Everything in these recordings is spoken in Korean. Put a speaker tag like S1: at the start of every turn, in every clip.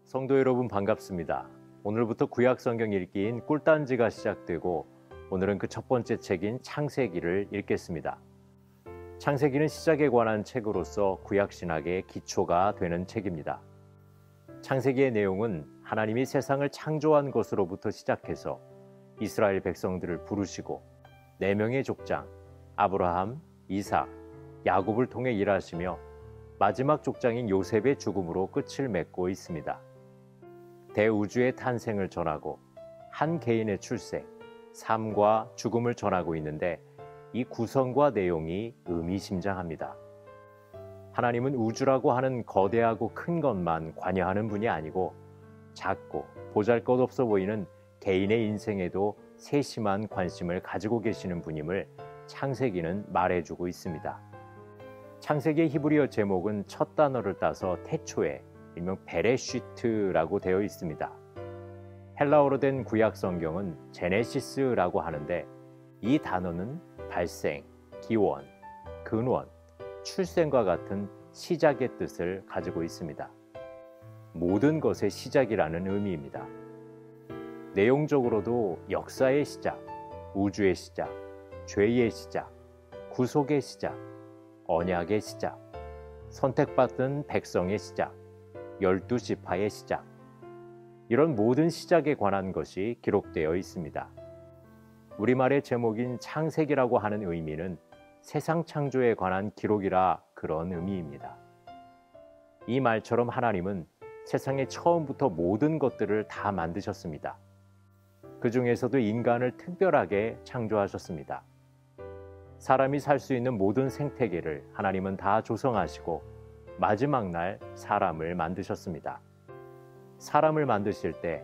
S1: 성도 여러분 반갑습니다. 오늘부터 구약 성경 읽기인 꿀단지가 시작되고 오늘은 그 첫 번째 책인 창세기를 읽겠습니다. 창세기는 시작에 관한 책으로서 구약 신학의 기초가 되는 책입니다. 창세기의 내용은 하나님이 세상을 창조한 것으로부터 시작해서 이스라엘 백성들을 부르시고 4명의 족장 아브라함, 이삭, 야곱을 통해 일하시며 마지막 족장인 요셉의 죽음으로 끝을 맺고 있습니다. 대우주의 탄생을 전하고 한 개인의 출생, 삶과 죽음을 전하고 있는데 이 구성과 내용이 의미심장합니다. 하나님은 우주라고 하는 거대하고 큰 것만 관여하는 분이 아니고 작고 보잘것없어 보이는 개인의 인생에도 세심한 관심을 가지고 계시는 분임을 창세기는 말해주고 있습니다. 창세기의 히브리어 제목은 첫 단어를 따서 태초에 일명 베레시트라고 되어 있습니다. 헬라어로 된 구약 성경은 제네시스라고 하는데 이 단어는 발생, 기원, 근원, 출생과 같은 시작의 뜻을 가지고 있습니다. 모든 것의 시작이라는 의미입니다. 내용적으로도 역사의 시작, 우주의 시작, 죄의 시작, 구속의 시작, 언약의 시작, 선택받은 백성의 시작, 12지파의 시작, 이런 모든 시작에 관한 것이 기록되어 있습니다. 우리말의 제목인 창세기라고 하는 의미는 세상 창조에 관한 기록이라 그런 의미입니다. 이 말처럼 하나님은 세상에 처음부터 모든 것들을 다 만드셨습니다. 그 중에서도 인간을 특별하게 창조하셨습니다. 사람이 살 수 있는 모든 생태계를 하나님은 다 조성하시고 마지막 날 사람을 만드셨습니다. 사람을 만드실 때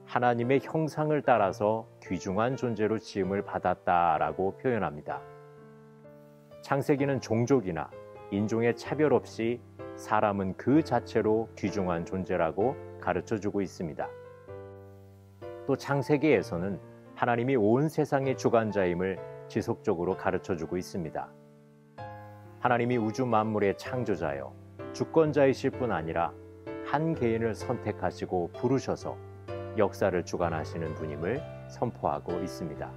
S1: 하나님의 형상을 따라서 귀중한 존재로 지음을 받았다라고 표현합니다. 창세기는 종족이나 인종의 차별 없이 사람은 그 자체로 귀중한 존재라고 가르쳐주고 있습니다. 또 창세기에서는 하나님이 온 세상의 주관자임을 지속적으로 가르쳐주고 있습니다. 하나님이 우주 만물의 창조자여 주권자이실 뿐 아니라 한 개인을 선택하시고 부르셔서 역사를 주관하시는 분임을 선포하고 있습니다.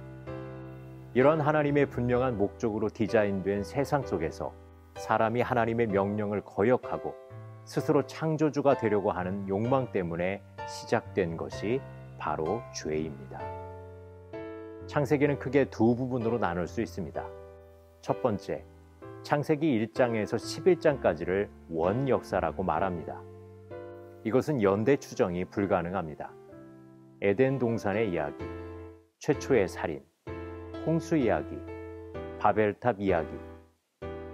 S1: 이런 하나님의 분명한 목적으로 디자인된 세상 속에서 사람이 하나님의 명령을 거역하고 스스로 창조주가 되려고 하는 욕망 때문에 시작된 것이 바로 죄입니다. 창세기는 크게 두 부분으로 나눌 수 있습니다. 첫 번째, 창세기 1장에서 11장까지를 원역사라고 말합니다. 이것은 연대 추정이 불가능합니다. 에덴 동산의 이야기, 최초의 살인, 홍수 이야기, 바벨탑 이야기,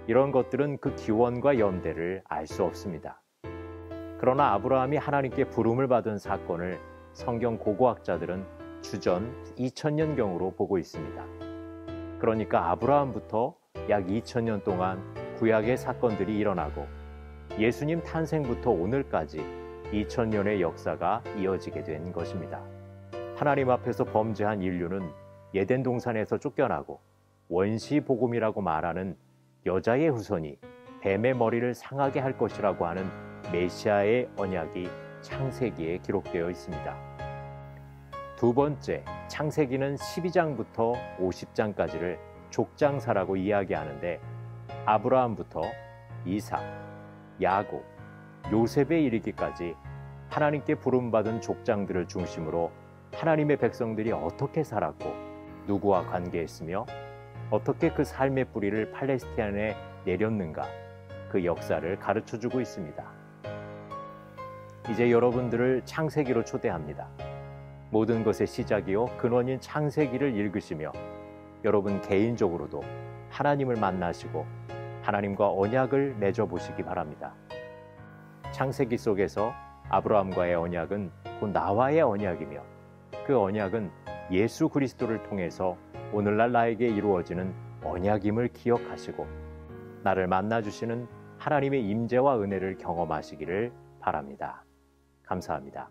S1: 이런 것들은 그 기원과 연대를 알 수 없습니다. 그러나 아브라함이 하나님께 부름을 받은 사건을 성경 고고학자들은 주전 2000년경으로 보고 있습니다. 그러니까 아브라함부터 약 2000년 동안 구약의 사건들이 일어나고 예수님 탄생부터 오늘까지 2000년의 역사가 이어지게 된 것입니다. 하나님 앞에서 범죄한 인류는 에덴 동산에서 쫓겨나고 원시 복음이라고 말하는 여자의 후손이 뱀의 머리를 상하게 할 것이라고 하는 메시아의 언약이 창세기에 기록되어 있습니다. 두 번째, 창세기는 12장부터 50장까지를 족장사라고 이야기하는데 아브라함부터 이삭, 야곱, 요셉에 이르기까지 하나님께 부름받은 족장들을 중심으로 하나님의 백성들이 어떻게 살았고 누구와 관계했으며 어떻게 그 삶의 뿌리를 팔레스타인에 내렸는가, 그 역사를 가르쳐주고 있습니다. 이제 여러분들을 창세기로 초대합니다. 모든 것의 시작이요 근원인 창세기를 읽으시며 여러분 개인적으로도 하나님을 만나시고 하나님과 언약을 맺어보시기 바랍니다. 창세기 속에서 아브라함과의 언약은 곧 나와의 언약이며 그 언약은 예수 그리스도를 통해서 오늘날 나에게 이루어지는 언약임을 기억하시고 나를 만나주시는 하나님의 임재와 은혜를 경험하시기를 바랍니다. 감사합니다.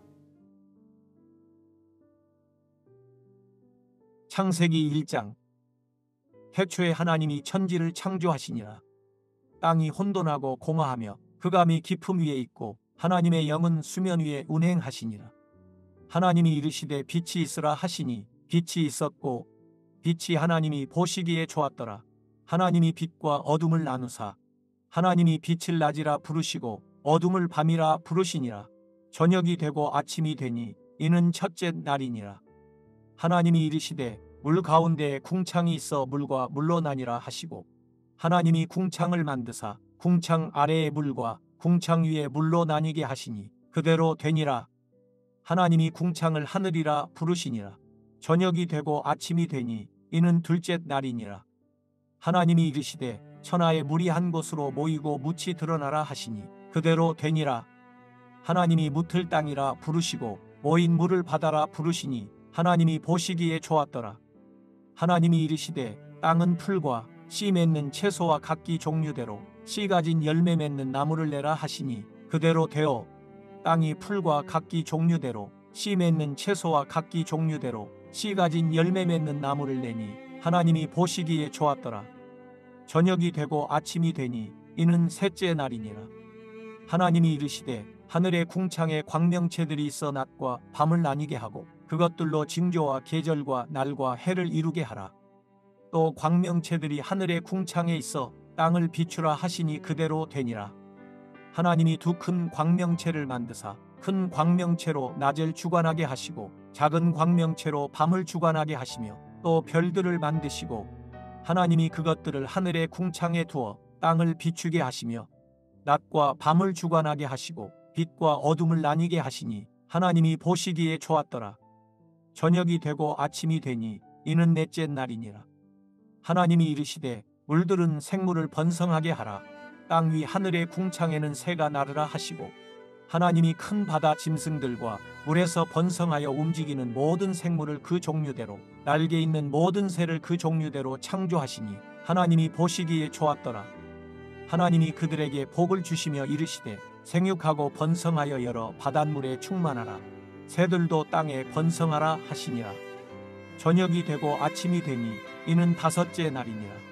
S2: 창세기 1장. 태초에 하나님이 천지를 창조하시니라. 땅이 혼돈하고 공허하며 흑암이 깊음 위에 있고 하나님의 영은 수면 위에 운행하시니라. 하나님이 이르시되 빛이 있으라 하시니 빛이 있었고 빛이 하나님이 보시기에 좋았더라. 하나님이 빛과 어둠을 나누사 하나님이 빛을 낮이라 부르시고 어둠을 밤이라 부르시니라. 저녁이 되고 아침이 되니 이는 첫째 날이니라. 하나님이 이르시되 물 가운데에 궁창이 있어 물과 물로 나뉘라 하시고 하나님이 궁창을 만드사 궁창 아래의 물과 궁창 위에 물로 나뉘게 하시니 그대로 되니라. 하나님이 궁창을 하늘이라 부르시니라. 저녁이 되고 아침이 되니 이는 둘째 날이니라. 하나님이 이르시되 천하의 물이 한 곳으로 모이고 묻이 드러나라 하시니 그대로 되니라. 하나님이 묻을 땅이라 부르시고 모인 물을 바다라 부르시니 하나님이 보시기에 좋았더라. 하나님이 이르시되 땅은 풀과 씨 맺는 채소와 각기 종류대로 씨 가진 열매 맺는 나무를 내라 하시니 그대로 되어 땅이 풀과 각기 종류대로 씨 맺는 채소와 각기 종류대로 씨 가진 열매 맺는 나무를 내니 하나님이 보시기에 좋았더라. 저녁이 되고 아침이 되니 이는 셋째 날이니라. 하나님이 이르시되 하늘의 궁창에 광명체들이 있어 낮과 밤을 나뉘게 하고 그것들로 징조와 계절과 날과 해를 이루게 하라. 또 광명체들이 하늘의 궁창에 있어 땅을 비추라 하시니 그대로 되니라. 하나님이 두 큰 광명체를 만드사 큰 광명체로 낮을 주관하게 하시고 작은 광명체로 밤을 주관하게 하시며 또 별들을 만드시고 하나님이 그것들을 하늘의 궁창에 두어 땅을 비추게 하시며 낮과 밤을 주관하게 하시고 빛과 어둠을 나뉘게 하시니 하나님이 보시기에 좋았더라. 저녁이 되고 아침이 되니 이는 넷째 날이니라. 하나님이 이르시되 물들은 생물을 번성하게 하라. 땅 위 하늘의 궁창에는 새가 나르라 하시고 하나님이 큰 바다 짐승들과 물에서 번성하여 움직이는 모든 생물을 그 종류대로 날개 있는 모든 새를 그 종류대로 창조하시니 하나님이 보시기에 좋았더라. 하나님이 그들에게 복을 주시며 이르시되 생육하고 번성하여 여러 바닷물에 충만하라. 새들도 땅에 번성하라 하시니라. 저녁이 되고 아침이 되니 이는 다섯째 날이니라.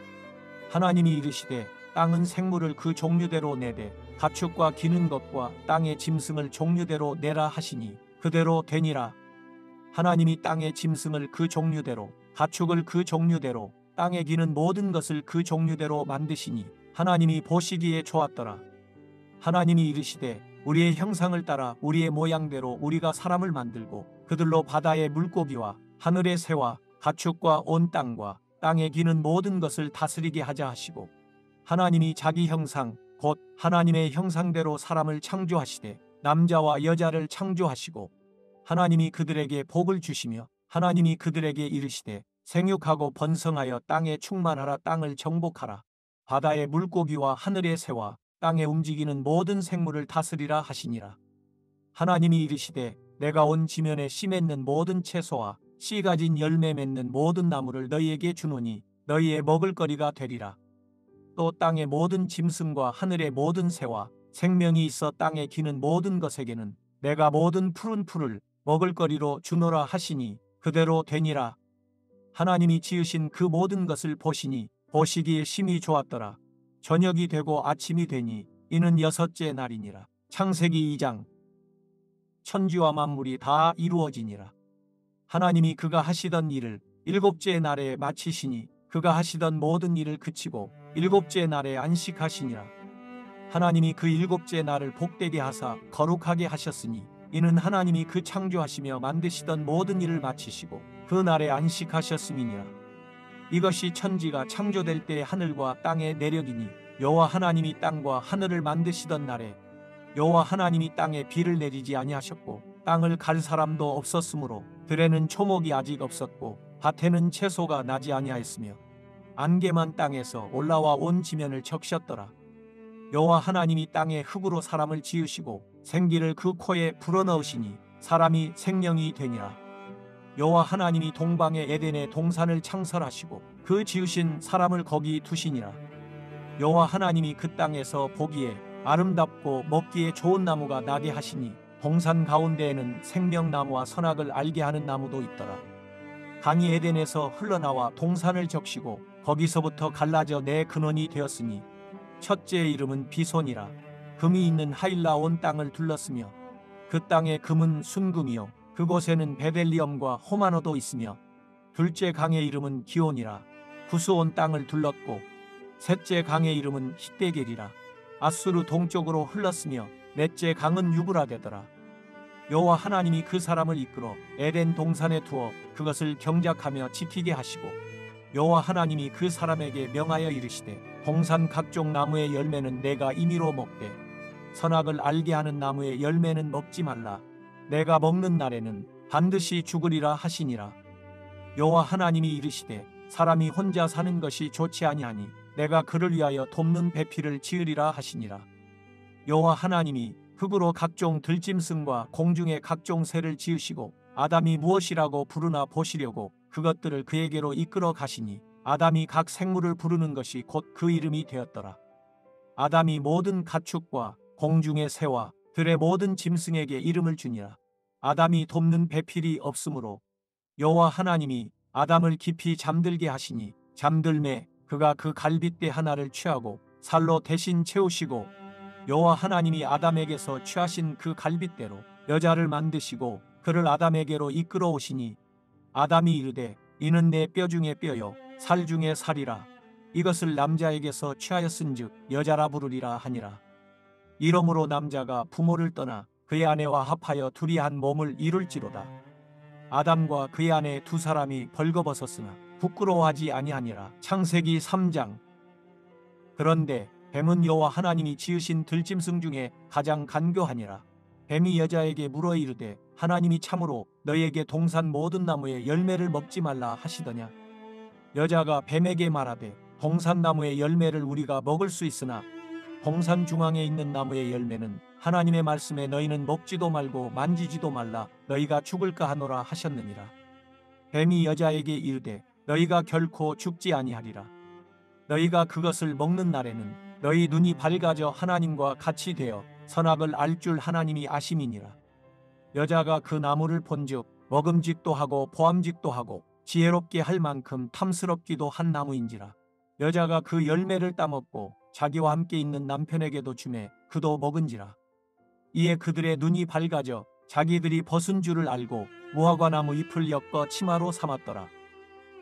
S2: 하나님이 이르시되 땅은 생물을 그 종류대로 내되 가축과 기는 것과 땅의 짐승을 종류대로 내라 하시니 그대로 되니라. 하나님이 땅의 짐승을 그 종류대로 가축을 그 종류대로 땅에 기는 모든 것을 그 종류대로 만드시니 하나님이 보시기에 좋았더라. 하나님이 이르시되 우리의 형상을 따라 우리의 모양대로 우리가 사람을 만들고 그들로 바다의 물고기와 하늘의 새와 가축과 온 땅과 땅에 기는 모든 것을 다스리게 하자 하시고 하나님이 자기 형상 곧 하나님의 형상대로 사람을 창조하시되 남자와 여자를 창조하시고 하나님이 그들에게 복을 주시며 하나님이 그들에게 이르시되 생육하고 번성하여 땅에 충만하라. 땅을 정복하라. 바다의 물고기와 하늘의 새와 땅에 움직이는 모든 생물을 다스리라 하시니라. 하나님이 이르시되 내가 온 지면에 씨 맺는 모든 채소와 씨 가진 열매 맺는 모든 나무를 너희에게 주노니 너희의 먹을거리가 되리라. 또 땅의 모든 짐승과 하늘의 모든 새와 생명이 있어 땅에 기는 모든 것에게는 내가 모든 푸른 풀을 먹을거리로 주노라 하시니 그대로 되니라. 하나님이 지으신 그 모든 것을 보시니 보시기에 심히 좋았더라. 저녁이 되고 아침이 되니 이는 여섯째 날이니라. 창세기 2장. 천지와 만물이 다 이루어지니라. 하나님이 그가 하시던 일을 일곱째 날에 마치시니 그가 하시던 모든 일을 그치고 일곱째 날에 안식하시니라. 하나님이 그 일곱째 날을 복되게 하사 거룩하게 하셨으니 이는 하나님이 그 창조하시며 만드시던 모든 일을 마치시고 그 날에 안식하셨음이니라. 이것이 천지가 창조될 때의 하늘과 땅의 내력이니 여호와 하나님이 땅과 하늘을 만드시던 날에 여호와 하나님이 땅에 비를 내리지 아니하셨고 땅을 갈 사람도 없었으므로 들에는 초목이 아직 없었고 밭에는 채소가 나지 아니하였으며 안개만 땅에서 올라와 온 지면을 적셨더라. 여호와 하나님이 땅에 흙으로 사람을 지으시고 생기를 그 코에 불어넣으시니 사람이 생명이 되니라. 여호와 하나님이 동방의 에덴의 동산을 창설하시고 그 지으신 사람을 거기 두시니라. 여호와 하나님이 그 땅에서 보기에 아름답고 먹기에 좋은 나무가 나게 하시니 동산 가운데에는 생명나무와 선악을 알게 하는 나무도 있더라. 강이 에덴에서 흘러나와 동산을 적시고 거기서부터 갈라져 내 근원이 되었으니 첫째의 이름은 비손이라. 금이 있는 하일라 온 땅을 둘렀으며 그 땅의 금은 순금이요 그곳에는 베델리엄과 호마노도 있으며 둘째 강의 이름은 기온이라. 구스 온 땅을 둘렀고 셋째 강의 이름은 히데겔이라. 아수르 동쪽으로 흘렀으며 넷째 강은 유브라데더라. 여호와 하나님이 그 사람을 이끌어 에덴 동산에 두어 그것을 경작하며 지키게 하시고 여호와 하나님이 그 사람에게 명하여 이르시되 동산 각종 나무의 열매는 내가 임의로 먹되 선악을 알게 하는 나무의 열매는 먹지 말라. 내가 먹는 날에는 반드시 죽으리라 하시니라. 여호와 하나님이 이르시되 사람이 혼자 사는 것이 좋지 아니하니 내가 그를 위하여 돕는 배필을 지으리라 하시니라. 여호와 하나님이 흙으로 각종 들짐승과 공중의 각종 새를 지으시고 아담이 무엇이라고 부르나 보시려고 그것들을 그에게로 이끌어 가시니 아담이 각 생물을 부르는 것이 곧 그 이름이 되었더라. 아담이 모든 가축과 공중의 새와 들의 모든 짐승에게 이름을 주니라. 아담이 돕는 배필이 없으므로 여호와 하나님이 아담을 깊이 잠들게 하시니 잠들매 그가 그 갈빗대 하나를 취하고 살로 대신 채우시고 여호와 하나님이 아담에게서 취하신 그 갈빗대로 여자를 만드시고 그를 아담에게로 이끌어 오시니 아담이 이르되 이는 내 뼈 중에 뼈요 살 중에 살이라. 이것을 남자에게서 취하였은즉 여자라 부르리라 하니라. 이러므로 남자가 부모를 떠나 그의 아내와 합하여 둘이 한 몸을 이룰지로다. 아담과 그의 아내 두 사람이 벌거벗었으나 부끄러워하지 아니하니라. 창세기 3장. 그런데 뱀은 여호와 하나님이 지으신 들짐승 중에 가장 간교하니라. 뱀이 여자에게 물어 이르되 하나님이 참으로 너희에게 동산 모든 나무의 열매를 먹지 말라 하시더냐. 여자가 뱀에게 말하되 동산 나무의 열매를 우리가 먹을 수 있으나 동산 중앙에 있는 나무의 열매는 하나님의 말씀에 너희는 먹지도 말고 만지지도 말라 너희가 죽을까 하노라 하셨느니라. 뱀이 여자에게 이르되 너희가 결코 죽지 아니하리라. 너희가 그것을 먹는 날에는 너희 눈이 밝아져 하나님과 같이 되어 선악을 알 줄 하나님이 아심이니라. 여자가 그 나무를 본즉 먹음직도 하고 보암직도 하고 지혜롭게 할 만큼 탐스럽기도 한 나무인지라. 여자가 그 열매를 따먹고 자기와 함께 있는 남편에게도 주매 그도 먹은지라. 이에 그들의 눈이 밝아져 자기들이 벗은 줄을 알고 무화과나무 잎을 엮어 치마로 삼았더라.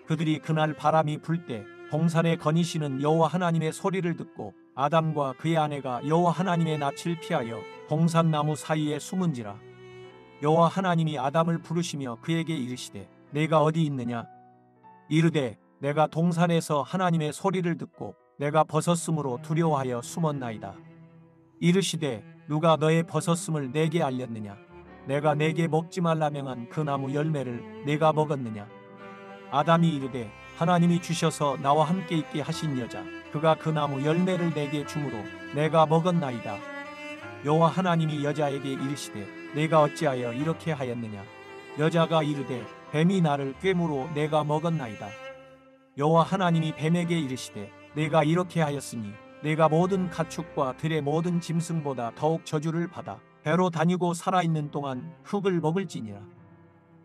S2: 그들이 그날 바람이 불 때 동산에 거니시는 여호와 하나님의 소리를 듣고 아담과 그의 아내가 여호와 하나님의 낯을 피하여 동산나무 사이에 숨은지라. 여호와 하나님이 아담을 부르시며 그에게 이르시되 내가 어디 있느냐. 이르되 내가 동산에서 하나님의 소리를 듣고 내가 벗었으므로 두려워하여 숨었나이다. 이르시되 누가 너의 벗었음을 내게 알렸느냐. 내가 내게 먹지 말라 명한 그 나무 열매를 내가 먹었느냐. 아담이 이르되 하나님이 주셔서 나와 함께 있게 하신 여자 그가 그 나무 열매를 내게 주므로 내가 먹었나이다. 여호와 하나님이 여자에게 이르시되 내가 어찌하여 이렇게 하였느냐. 여자가 이르되 뱀이 나를 꾀므로 내가 먹었나이다. 여호와 하나님이 뱀에게 이르시되 내가 이렇게 하였으니 내가 모든 가축과 들의 모든 짐승보다 더욱 저주를 받아 배로 다니고 살아있는 동안 흙을 먹을지니라.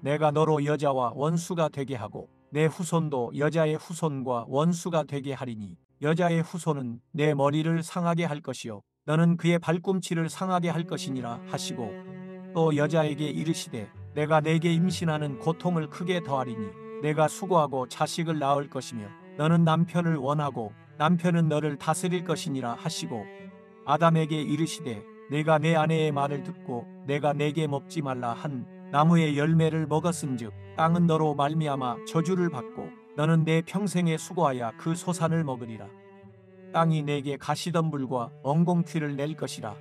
S2: 내가 너로 여자와 원수가 되게 하고 내 후손도 여자의 후손과 원수가 되게 하리니 여자의 후손은 내 머리를 상하게 할 것이요 너는 그의 발꿈치를 상하게 할 것이니라 하시고 또 여자에게 이르시되 내가 내게 임신하는 고통을 크게 더하리니 내가 수고하고 자식을 낳을 것이며 너는 남편을 원하고 남편은 너를 다스릴 것이니라 하시고 아담에게 이르시되 내가 내 아내의 말을 듣고 내가 내게 먹지 말라 한 나무의 열매를 먹었은즉 땅은 너로 말미암아 저주를 받고 너는 내 평생에 수고하여 그 소산을 먹으리라. 땅이 내게 가시덤불과 엉겅퀴를 낼 것이라.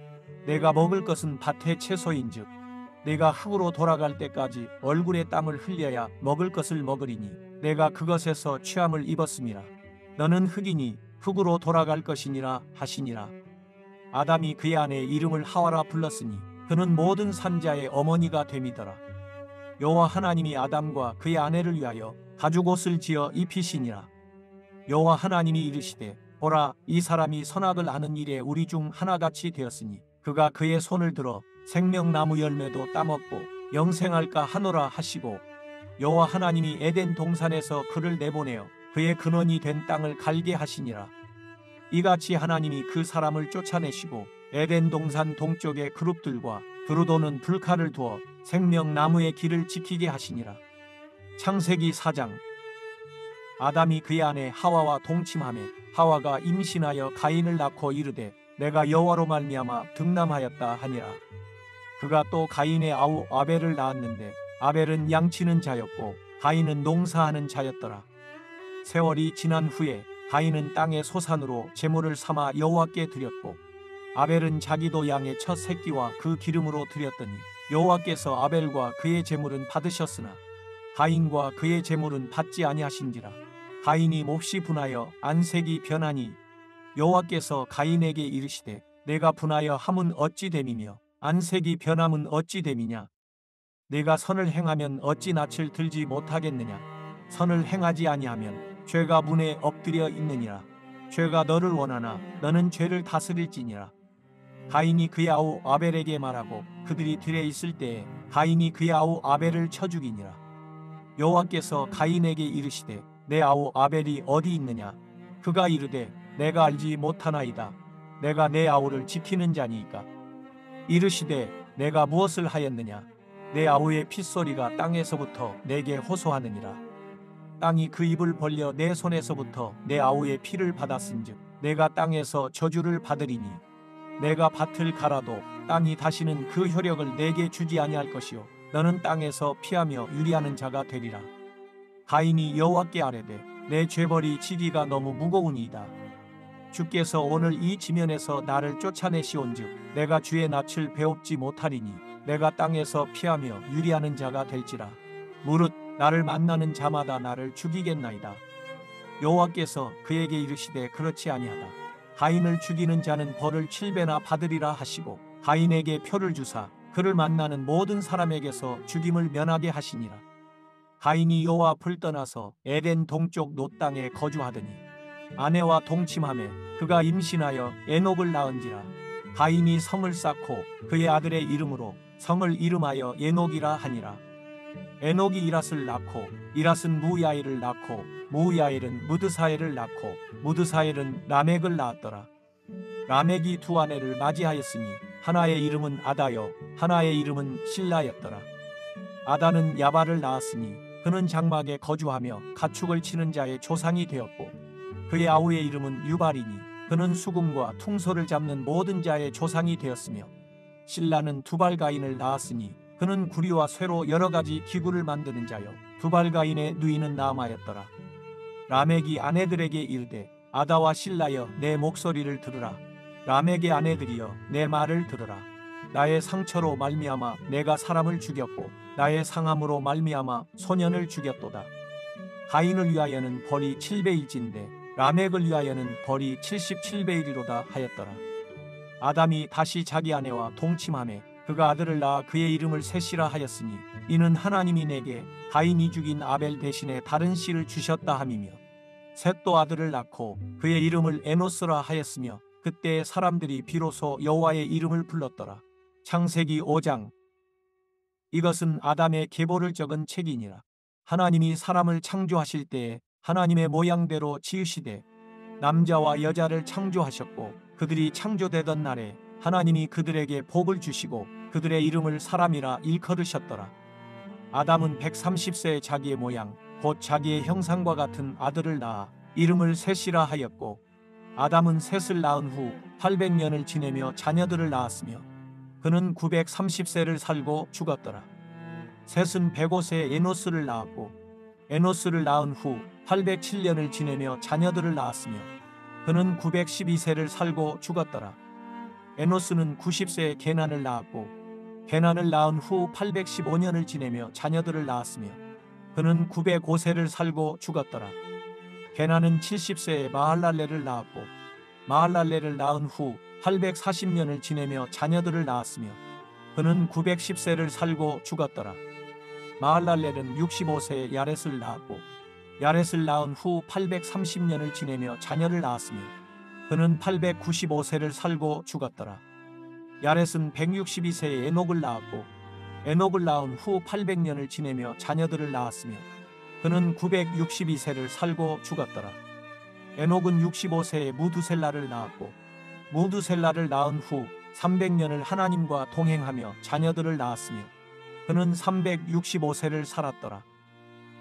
S2: 내가 먹을 것은 밭의 채소인즉 내가 흙으로 돌아갈 때까지 얼굴에 땀을 흘려야 먹을 것을 먹으리니 내가 그것에서 취함을 입었음이라. 너는 흙이니 흙으로 돌아갈 것이니라 하시니라. 아담이 그의 아내의 이름을 하와라 불렀으니 그는 모든 산자의 어머니가 됨이더라. 여호와 하나님이 아담과 그의 아내를 위하여 가죽옷을 지어 입히시니라. 여호와 하나님이 이르시되 보라 이 사람이 선악을 아는 일에 우리 중 하나같이 되었으니 그가 그의 손을 들어 생명나무 열매도 따먹고 영생할까 하노라 하시고 여호와 하나님이 에덴 동산에서 그를 내보내어 그의 근원이 된 땅을 갈게 하시니라. 이같이 하나님이 그 사람을 쫓아내시고 에덴 동산 동쪽의 그룹들과 두루도는 불칼을 두어 생명나무의 길을 지키게 하시니라. 창세기 4장. 아담이 그의 아내 하와와 동침하매 하와가 임신하여 가인을 낳고 이르되 내가 여호와로 말미암아 득남하였다 하니라. 그가 또 가인의 아우 아벨을 낳았는데 아벨은 양치는 자였고 가인은 농사하는 자였더라. 세월이 지난 후에 가인은 땅의 소산으로 제물을 삼아 여호와께 드렸고 아벨은 자기도 양의 첫 새끼와 그 기름으로 드렸더니 여호와께서 아벨과 그의 제물은 받으셨으나 가인과 그의 제물은 받지 아니하신지라. 가인이 몹시 분하여 안색이 변하니 여호와께서 가인에게 이르시되 내가 분하여 함은 어찌 됨이며 안색이 변함은 어찌 됨이냐. 내가 선을 행하면 어찌 낯을 들지 못하겠느냐. 선을 행하지 아니하면 죄가 문에 엎드려 있느니라. 죄가 너를 원하나 너는 죄를 다스릴지니라. 가인이 그의 아우 아벨에게 말하고 그들이 들에 있을 때에 가인이 그의 아우 아벨을 쳐 죽이니라. 여호와께서 가인에게 이르시되 내 아우 아벨이 어디 있느냐. 그가 이르되 내가 알지 못하나이다. 내가 내 아우를 지키는 자니이까. 이르시되 내가 무엇을 하였느냐. 내 아우의 핏소리가 땅에서부터 내게 호소하느니라. 땅이 그 입을 벌려 내 손에서부터 내 아우의 피를 받았은즉 내가 땅에서 저주를 받으리니 내가 밭을 갈아도 땅이 다시는 그 효력을 내게 주지 아니할 것이요 너는 땅에서 피하며 유리하는 자가 되리라. 가인이 여호와께 아뢰되 내 죄벌이 지기가 너무 무거우니이다. 주께서 오늘 이 지면에서 나를 쫓아내시온즉 내가 주의 낯을 배웁지 못하리니 내가 땅에서 피하며 유리하는 자가 될지라. 무릇 나를 만나는 자마다 나를 죽이겠나이다. 여호와께서 그에게 이르시되 그렇지 아니하다. 가인을 죽이는 자는 벌을 7배나 받으리라 하시고 가인에게 표를 주사 그를 만나는 모든 사람에게서 죽임을 면하게 하시니라. 가인이 여호와 앞을 떠나서 에덴 동쪽 놋 땅에 거주하더니 아내와 동침하매 그가 임신하여 에녹을 낳은지라. 가인이 성을 쌓고 그의 아들의 이름으로 성을 이름하여 에녹이라 하니라. 에녹이 이랏을 낳고 이랏은 무야일을 낳고 무야일은 무드사엘을 낳고 무드사엘은 라멕을 낳았더라. 라멕이 두 아내를 맞이하였으니 하나의 이름은 아다요 하나의 이름은 실라였더라. 아다는 야발을 낳았으니 그는 장막에 거주하며 가축을 치는 자의 조상이 되었고 그의 아우의 이름은 유발이니 그는 수금과 퉁소를 잡는 모든 자의 조상이 되었으며 실라는 두발가인을 낳았으니 그는 구리와 쇠로 여러 가지 기구를 만드는 자요 두발가인의 누이는 나아마였더라. 라멕이 아내들에게 이르되 아다와 실라여 내 목소리를 들으라. 라멕의 아내들이여 내 말을 들으라. 나의 상처로 말미암아 내가 사람을 죽였고 나의 상함으로 말미암아 소년을 죽였도다. 가인을 위하여는 벌이 7배일진데 라멕을 위하여는 벌이 77배이리로다 하였더라. 아담이 다시 자기 아내와 동침하매 그가 아들을 낳아 그의 이름을 셋이라 하였으니 이는 하나님이 내게 가인이 죽인 아벨 대신에 다른 씨를 주셨다 함이며 셋도 아들을 낳고 그의 이름을 에노스라 하였으며 그때 사람들이 비로소 여호와의 이름을 불렀더라. 창세기 5장. 이것은 아담의 계보를 적은 책이니라. 하나님이 사람을 창조하실 때에 하나님의 모양대로 지으시되 남자와 여자를 창조하셨고 그들이 창조되던 날에 하나님이 그들에게 복을 주시고 그들의 이름을 사람이라 일컬으셨더라. 아담은 130세에 자기의 모양 곧 자기의 형상과 같은 아들을 낳아 이름을 셋이라 하였고 아담은 셋을 낳은 후 800년을 지내며 자녀들을 낳았으며 그는 930세를 살고 죽었더라. 셋은 105세에 에노스를 낳았고 에노스를 낳은 후 807년을 지내며 자녀들을 낳았으며 그는 912세를 살고 죽었더라. 에노스는 90세에 게난을 낳았고 게난을 낳은 후 815년을 지내며 자녀들을 낳았으며 그는 905세를 살고 죽었더라. 게난은 70세에 마할랄레를 낳았고 마할랄레를 낳은 후 840년을 지내며 자녀들을 낳았으며 그는 910세를 살고 죽었더라. 마할랄렐은 65세에 야렛을 낳았고 야렛을 낳은 후 830년을 지내며 자녀를 낳았으며 그는 895세를 살고 죽었더라. 야렛은 162세에 에녹을 낳았고 에녹을 낳은 후 800년을 지내며 자녀들을 낳았으며 그는 962세를 살고 죽었더라. 에녹은 65세에 무두셀라를 낳았고 무두셀라를 낳은 후 300년을 하나님과 동행하며 자녀들을 낳았으며 그는 365세를 살았더라.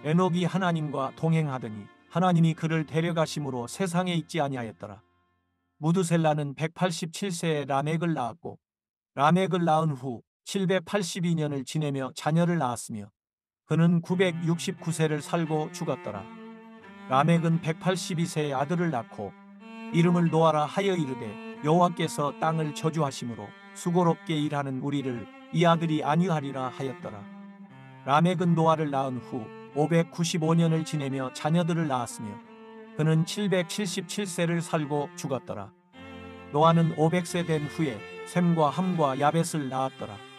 S2: 에녹이 하나님과 동행하더니 하나님이 그를 데려가심으로 세상에 있지 아니하였더라. 무드셀라는 187세에 라멕을 낳았고 라멕을 낳은 후 782년을 지내며 자녀를 낳았으며 그는 969세를 살고 죽었더라. 라멕은 182세에 아들을 낳고 이름을 노아라 하여 이르되 여호와께서 땅을 저주하심으로 수고롭게 일하는 우리를 이 아들이 안위하리라 하였더라. 라멕은 노아를 낳은 후 595년을 지내며 자녀들을 낳았으며 그는 777세를 살고 죽었더라. 노아는 500세 된 후에 셈과 함과 야벳을 낳았더라.